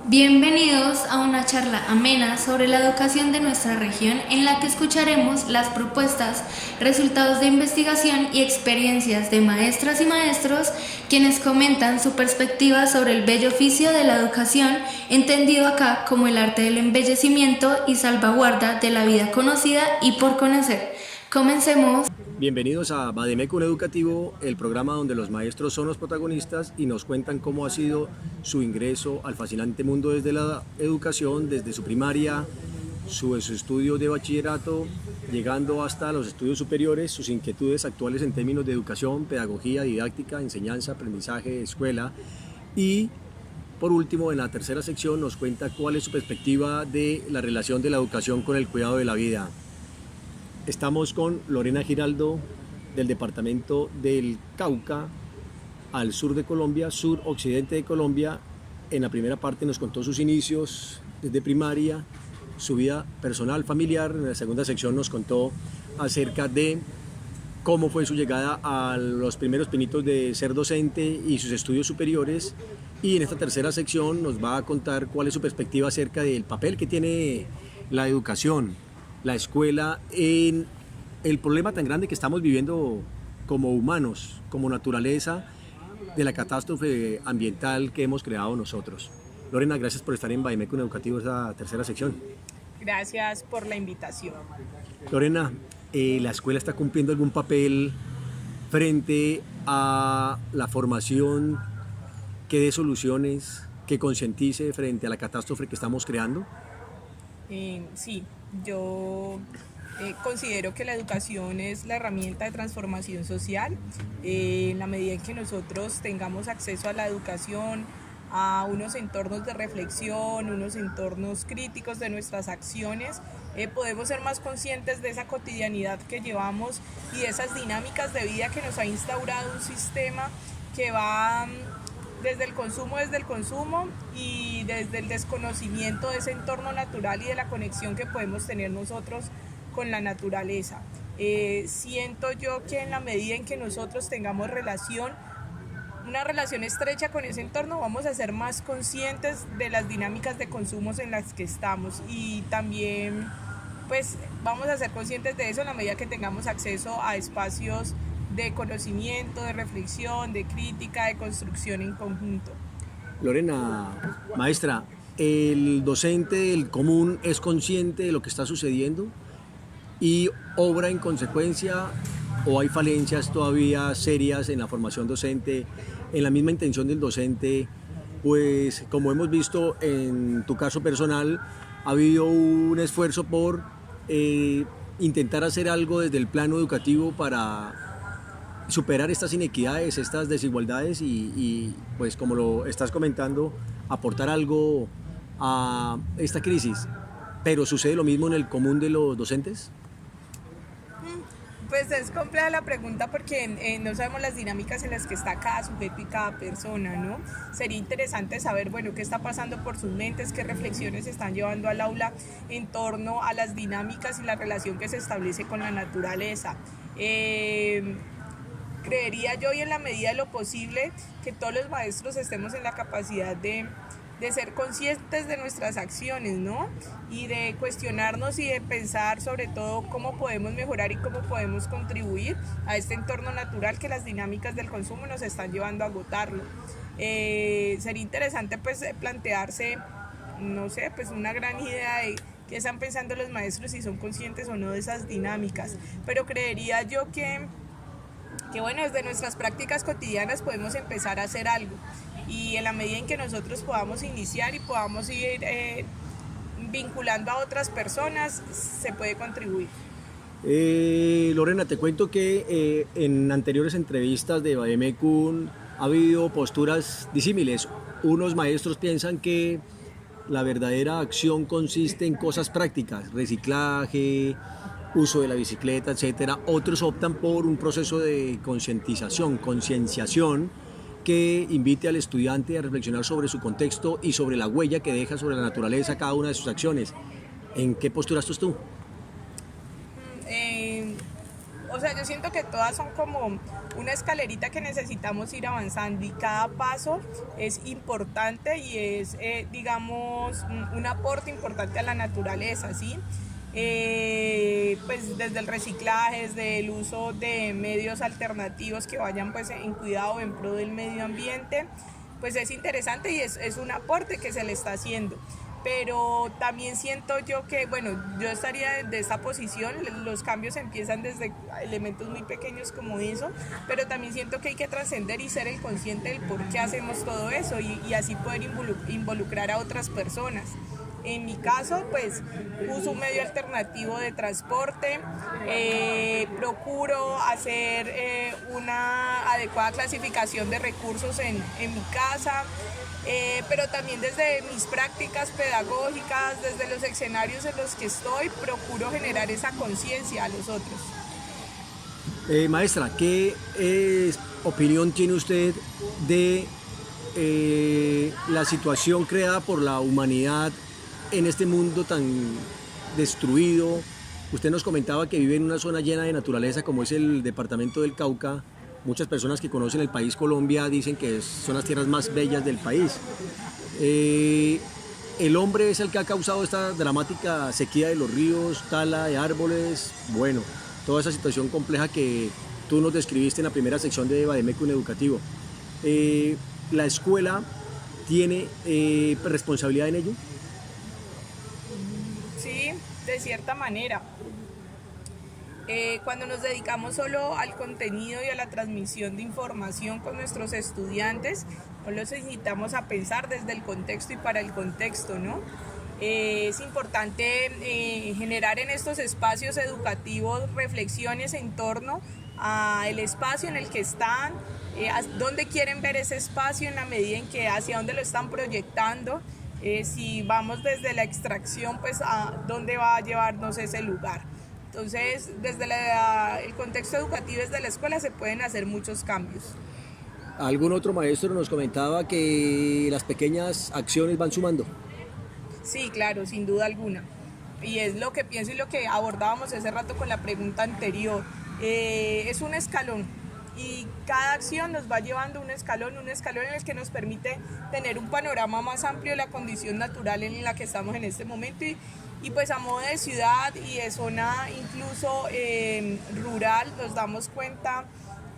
Bienvenidos a una charla amena sobre la educación de nuestra región en la que escucharemos las propuestas, resultados de investigación y experiencias de maestras y maestros quienes comentan su perspectiva sobre el bello oficio de la educación, entendido acá como el arte del embellecimiento y salvaguarda de la vida conocida y por conocer. Comencemos. Bienvenidos a Bademecum Educativo, el programa donde los maestros son los protagonistas y nos cuentan cómo ha sido su ingreso al fascinante mundo desde la educación, desde su primaria, su estudio de bachillerato, llegando hasta los estudios superiores, sus inquietudes actuales en términos de educación, pedagogía, didáctica, enseñanza, aprendizaje, escuela y por último, en la tercera sección nos cuenta cuál es su perspectiva de la relación de la educación con el cuidado de la vida. Estamos con Lorena Giraldo del departamento del Cauca, al sur de Colombia, sur-occidente de Colombia. En la primera parte nos contó sus inicios desde primaria, su vida personal, familiar. En la segunda sección nos contó acerca de cómo fue su llegada a los primeros pinitos de ser docente y sus estudios superiores. Y en esta tercera sección nos va a contar cuál es su perspectiva acerca del papel que tiene la educación, la escuela, en el problema tan grande que estamos viviendo como humanos, como naturaleza, de la catástrofe ambiental que hemos creado nosotros. Lorena, gracias por estar en Bademecum Educativo, esta tercera sección. Gracias por la invitación. Lorena, ¿la escuela está cumpliendo algún papel frente a la formación que dé soluciones, que concientice frente a la catástrofe que estamos creando? Sí, yo considero que la educación es la herramienta de transformación social. En la medida en que nosotros tengamos acceso a la educación, a unos entornos de reflexión, unos entornos críticos de nuestras acciones, podemos ser más conscientes de esa cotidianidad que llevamos y de esas dinámicas de vida que nos ha instaurado un sistema que va desde el consumo y desde el desconocimiento de ese entorno natural y de la conexión que podemos tener nosotros con la naturaleza. Siento yo que en la medida en que nosotros tengamos una relación estrecha con ese entorno, vamos a ser más conscientes de las dinámicas de consumos en las que estamos y también pues vamos a ser conscientes de eso en la medida que tengamos acceso a espacios de conocimiento, de reflexión, de crítica, de construcción en conjunto. Lorena, maestra, ¿el docente del común es consciente de lo que está sucediendo y obra en consecuencia o hay falencias todavía serias en la formación docente, en la misma intención del docente? Pues como hemos visto en tu caso personal, ha habido un esfuerzo por intentar hacer algo desde el plano educativo para superar estas inequidades, estas desigualdades y pues como lo estás comentando, aportar algo a esta crisis. ¿Pero sucede lo mismo en el común de los docentes? Pues es compleja la pregunta porque no sabemos las dinámicas en las que está cada sujeto y cada persona, ¿no? Sería interesante saber, bueno, qué está pasando por sus mentes, qué reflexiones están llevando al aula en torno a las dinámicas y la relación que se establece con la naturaleza. Creería yo y en la medida de lo posible que todos los maestros estemos en la capacidad de ser conscientes de nuestras acciones, ¿no? Y de cuestionarnos y de pensar sobre todo cómo podemos mejorar y cómo podemos contribuir a este entorno natural que las dinámicas del consumo nos están llevando a agotarlo. Sería interesante pues plantearse, no sé, pues una gran idea de qué están pensando los maestros, si son conscientes o no de esas dinámicas, pero creería yo que bueno, desde nuestras prácticas cotidianas podemos empezar a hacer algo y en la medida en que nosotros podamos iniciar y podamos ir vinculando a otras personas, se puede contribuir. Lorena, te cuento que en anteriores entrevistas de Bademecum ha habido posturas disímiles. Unos maestros piensan que la verdadera acción consiste en cosas prácticas, reciclaje, uso de la bicicleta, etcétera. Otros optan por un proceso de concientización, concienciación, que invite al estudiante a reflexionar sobre su contexto y sobre la huella que deja sobre la naturaleza cada una de sus acciones. ¿En qué postura estás tú? o sea, yo siento que todas son como una escalerita que necesitamos ir avanzando y cada paso es importante y es, digamos, un aporte importante a la naturaleza, ¿sí? Pues desde el reciclaje, desde el uso de medios alternativos que vayan pues en cuidado en pro del medio ambiente, pues es interesante y es un aporte que se le está haciendo. Pero también siento yo que, bueno, yo estaría de esta posición, los cambios empiezan desde elementos muy pequeños como eso, pero también siento que hay que trascender y ser el consciente del por qué hacemos todo eso y así poder involucrar a otras personas. En mi caso, pues uso un medio alternativo de transporte, procuro hacer una adecuada clasificación de recursos en mi casa, pero también desde mis prácticas pedagógicas, desde los escenarios en los que estoy, procuro generar esa conciencia a los otros. Maestra, ¿qué opinión tiene usted de la situación creada por la humanidad en este mundo tan destruido? Usted nos comentaba que vive en una zona llena de naturaleza como es el departamento del Cauca. Muchas personas que conocen el país Colombia dicen que son las tierras más bellas del país. El hombre es el que ha causado esta dramática sequía de los ríos, tala de árboles, bueno, toda esa situación compleja que tú nos describiste en la primera sección de Vademecum Educativo. ¿La escuela tiene responsabilidad en ello? Sí, de cierta manera. Cuando nos dedicamos solo al contenido y a la transmisión de información con nuestros estudiantes, no los incitamos a pensar desde el contexto y para el contexto, ¿no? Es importante generar en estos espacios educativos reflexiones en torno al espacio en el que están, dónde quieren ver ese espacio en la medida en que hacia dónde lo están proyectando. Si vamos desde la extracción, pues a dónde va a llevarnos ese lugar. Entonces, desde el contexto educativo, desde la escuela, se pueden hacer muchos cambios. Algún otro maestro nos comentaba que las pequeñas acciones van sumando. Sí, claro, sin duda alguna. Y es lo que pienso y lo que abordábamos hace rato con la pregunta anterior. Es un escalón. Y cada acción nos va llevando un escalón en el que nos permite tener un panorama más amplio de la condición natural en la que estamos en este momento y pues a modo de ciudad y de zona incluso rural nos damos cuenta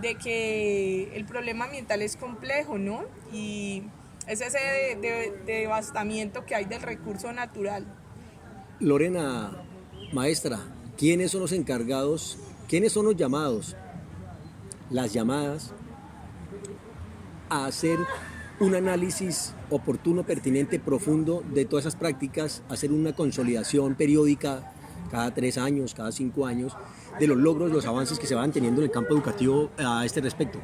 de que el problema ambiental es complejo, ¿no? Y es ese devastamiento que hay del recurso natural. Lorena, maestra, ¿quiénes son los encargados, quiénes son los llamados, las llamadas a hacer un análisis oportuno, pertinente, profundo de todas esas prácticas, hacer una consolidación periódica cada 3 años, cada 5 años, de los logros, los avances que se van teniendo en el campo educativo a este respecto?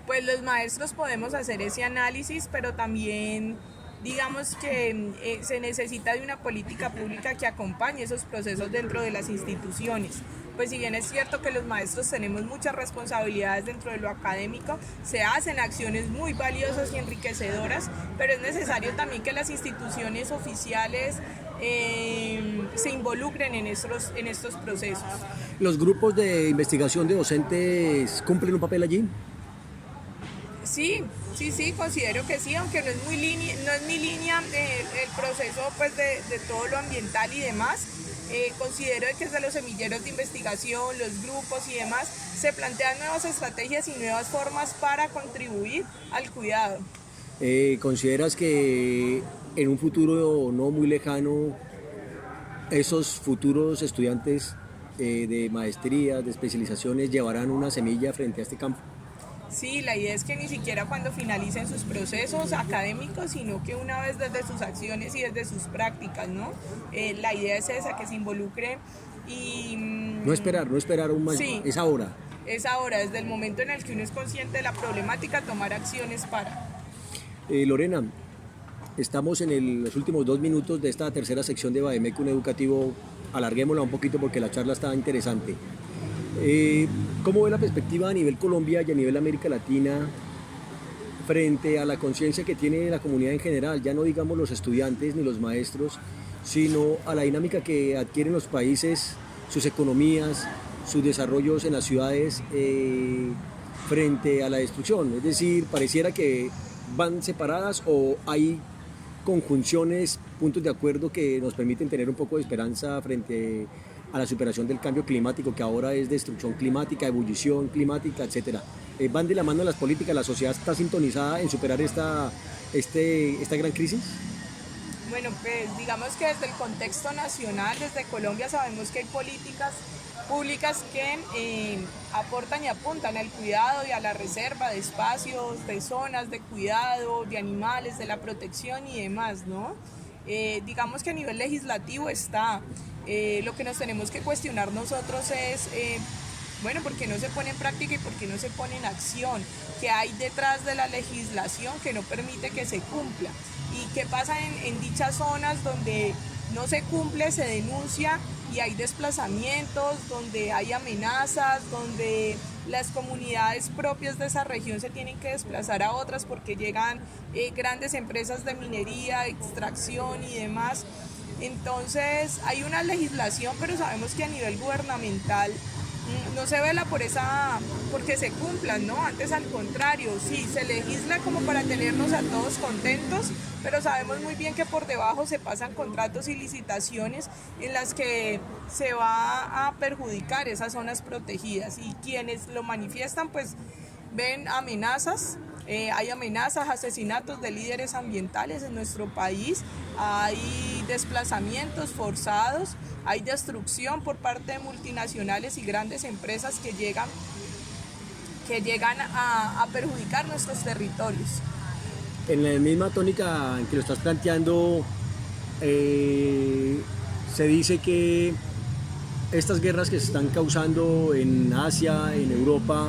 Pues los maestros podemos hacer ese análisis, pero también digamos que se necesita de una política pública que acompañe esos procesos dentro de las instituciones. Pues si bien es cierto que los maestros tenemos muchas responsabilidades dentro de lo académico, se hacen acciones muy valiosas y enriquecedoras, pero es necesario también que las instituciones oficiales se involucren en estos procesos. ¿Los grupos de investigación de docentes cumplen un papel allí? Sí, considero que sí, aunque no es mi línea el proceso pues de todo lo ambiental y demás. Considero que desde los semilleros de investigación, los grupos y demás, se plantean nuevas estrategias y nuevas formas para contribuir al cuidado. ¿Consideras que en un futuro no muy lejano esos futuros estudiantes de maestrías, de especializaciones llevarán una semilla frente a este campo? Sí, la idea es que ni siquiera cuando finalicen sus procesos académicos, sino que una vez desde sus acciones y desde sus prácticas, ¿no? La idea es esa, que se involucre y... No esperar aún más, sí, es ahora. Es ahora, desde el momento en el que uno es consciente de la problemática, tomar acciones para... Lorena, estamos en los últimos 2 minutos de esta tercera sección de Vademecum Educativo. Alarguémosla un poquito porque la charla está interesante. ¿Cómo ve la perspectiva a nivel Colombia y a nivel América Latina frente a la conciencia que tiene la comunidad en general? Ya no digamos los estudiantes ni los maestros, sino a la dinámica que adquieren los países, sus economías, sus desarrollos en las ciudades frente a la destrucción? Es decir, pareciera que van separadas o hay conjunciones, puntos de acuerdo que nos permiten tener un poco de esperanza frente a la superación del cambio climático, que ahora es destrucción climática, ebullición climática, etcétera. ¿Van de la mano las políticas? ¿La sociedad está sintonizada en superar esta gran crisis? Bueno, pues digamos que desde el contexto nacional, desde Colombia, sabemos que hay políticas públicas que aportan y apuntan al cuidado y a la reserva de espacios, de zonas de cuidado, de animales, de la protección y demás, ¿no? Digamos que a nivel legislativo está. Lo que nos tenemos que cuestionar nosotros es, bueno, ¿por qué no se pone en práctica y por qué no se pone en acción? ¿Qué hay detrás de la legislación que no permite que se cumpla? ¿Y qué pasa en dichas zonas donde no se cumple, se denuncia y hay desplazamientos, donde hay amenazas, donde las comunidades propias de esa región se tienen que desplazar a otras porque llegan grandes empresas de minería, extracción y demás? Entonces hay una legislación, pero sabemos que a nivel gubernamental no se vela porque se cumplan, ¿no? Antes, al contrario, sí, se legisla como para tenernos a todos contentos, pero sabemos muy bien que por debajo se pasan contratos y licitaciones en las que se va a perjudicar esas zonas protegidas, y quienes lo manifiestan pues ven amenazas. Hay amenazas, asesinatos de líderes ambientales en nuestro país, hay desplazamientos forzados, hay destrucción por parte de multinacionales y grandes empresas que llegan a perjudicar nuestros territorios. En la misma tónica en que lo estás planteando, se dice que estas guerras que se están causando en Asia, en Europa,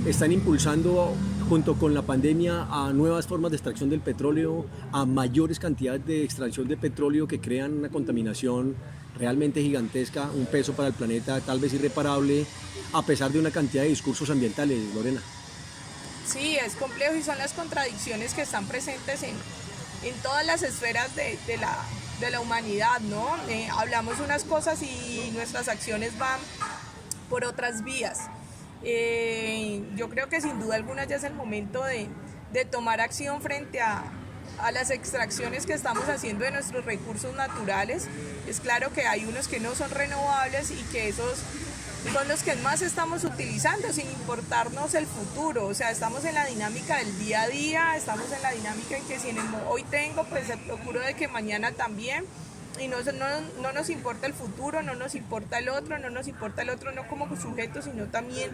están impulsando junto con la pandemia a nuevas formas de extracción del petróleo, a mayores cantidades de extracción de petróleo que crean una contaminación realmente gigantesca, un peso para el planeta tal vez irreparable, a pesar de una cantidad de discursos ambientales, Lorena. Sí, es complejo y son las contradicciones que están presentes en todas las esferas de la humanidad, ¿no? Hablamos unas cosas y nuestras acciones van por otras vías. Yo creo que sin duda alguna ya es el momento de tomar acción frente a las extracciones que estamos haciendo de nuestros recursos naturales. Es claro que hay unos que no son renovables y que esos son los que más estamos utilizando sin importarnos el futuro. O sea, estamos en la dinámica del día a día, estamos en la dinámica en que si hoy tengo, pues procuro de que mañana también. Y no nos importa el futuro, no nos importa el otro no como sujeto, sino también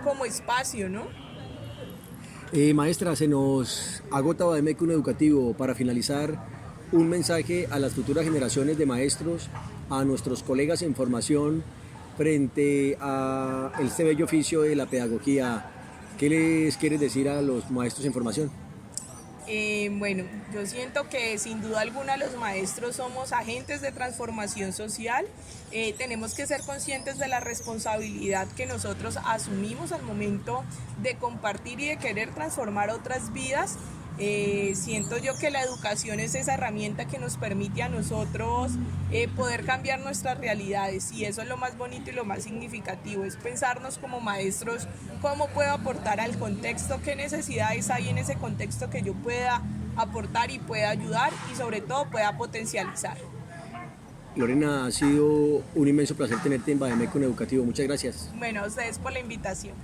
como espacio, ¿no? Maestra, se nos agota Bademecum Educativo. Para finalizar, un mensaje a las futuras generaciones de maestros, a nuestros colegas en formación frente a este bello oficio de la pedagogía. ¿Qué les quieres decir a los maestros en formación? Bueno, yo siento que sin duda alguna los maestros somos agentes de transformación social. Tenemos que ser conscientes de la responsabilidad que nosotros asumimos al momento de compartir y de querer transformar otras vidas. Siento yo que la educación es esa herramienta que nos permite a nosotros poder cambiar nuestras realidades, y eso es lo más bonito y lo más significativo, es pensarnos como maestros cómo puedo aportar al contexto, qué necesidades hay en ese contexto que yo pueda aportar y pueda ayudar y sobre todo pueda potencializar. Lorena, ha sido un inmenso placer tenerte en Bademecum Educativo. Muchas gracias. Bueno, a ustedes por la invitación.